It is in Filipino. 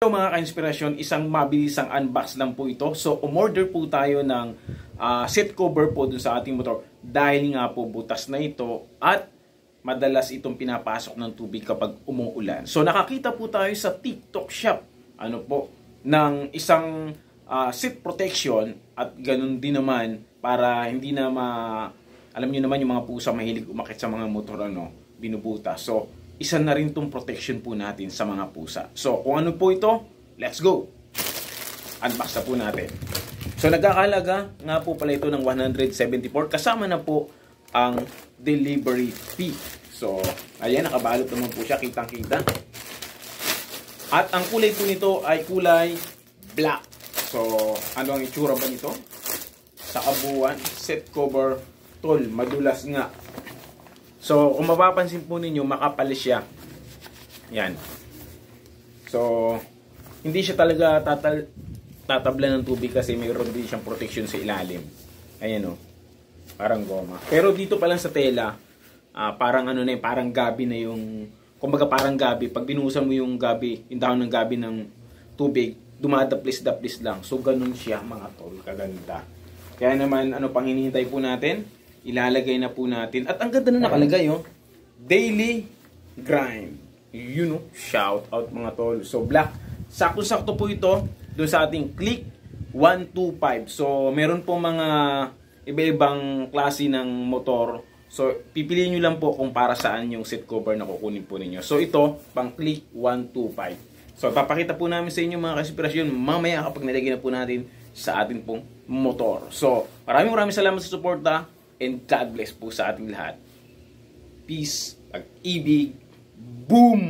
So mga ka-inspirasyon, isang mabilisang unbox lang po ito. So umorder po tayo ng seat cover po dun sa ating motor dahil nga po butas na ito at madalas itong pinapasok ng tubig kapag umuulan. So nakakita po tayo sa TikTok shop ng isang seat protection at ganun din naman para hindi na alam niyo naman yung mga pusa mahilig umakit sa mga motor binubutas. So isa na rin tong protection po natin sa mga pusa. So, kung ano po ito, let's go! Unbox na po natin. So, nagkakalaga nga po pala ito ng 174 kasama na po ang delivery fee. So, ayan, nakabalot naman po siya, kitang-kita. At ang kulay po nito ay kulay black. So, ano ang itsura ba nito? Sa kabuuan, seat cover, tol, madulas nga. So, kung mapapansin po ninyo, makapal siya. Yan. So, hindi siya talaga tatabla ng tubig kasi mayroon din siyang protection sa ilalim. Ayan o. Parang goma. Pero dito pa lang sa tela, parang parang gabi na yung, kumbaga parang gabi. Pag binuhusan mo yung gabi, yung dahon ng gabi ng tubig, dumadaplis-daplis lang. So, ganun siya mga tol. Kaganda. Kaya naman, pang hinihintay po natin? Ilalagay na po natin. At ang ganda na nakalagay, daily grind. Shout out mga tol. So, black. Sakto-sakto po ito doon sa ating Click 125. So, meron po mga iba-ibang klase ng motor. So, pipiliin nyo lang po kung para saan yung seat cover na kukunin po ninyo. So, ito, pang Click 125. So, papakita po namin sa inyo mga kainspirasyon mamaya kapag nilagay na po natin sa ating pong motor. So, maraming salamat sa suporta. And God bless po sa ating lahat. Peace, pag-ibig, boom!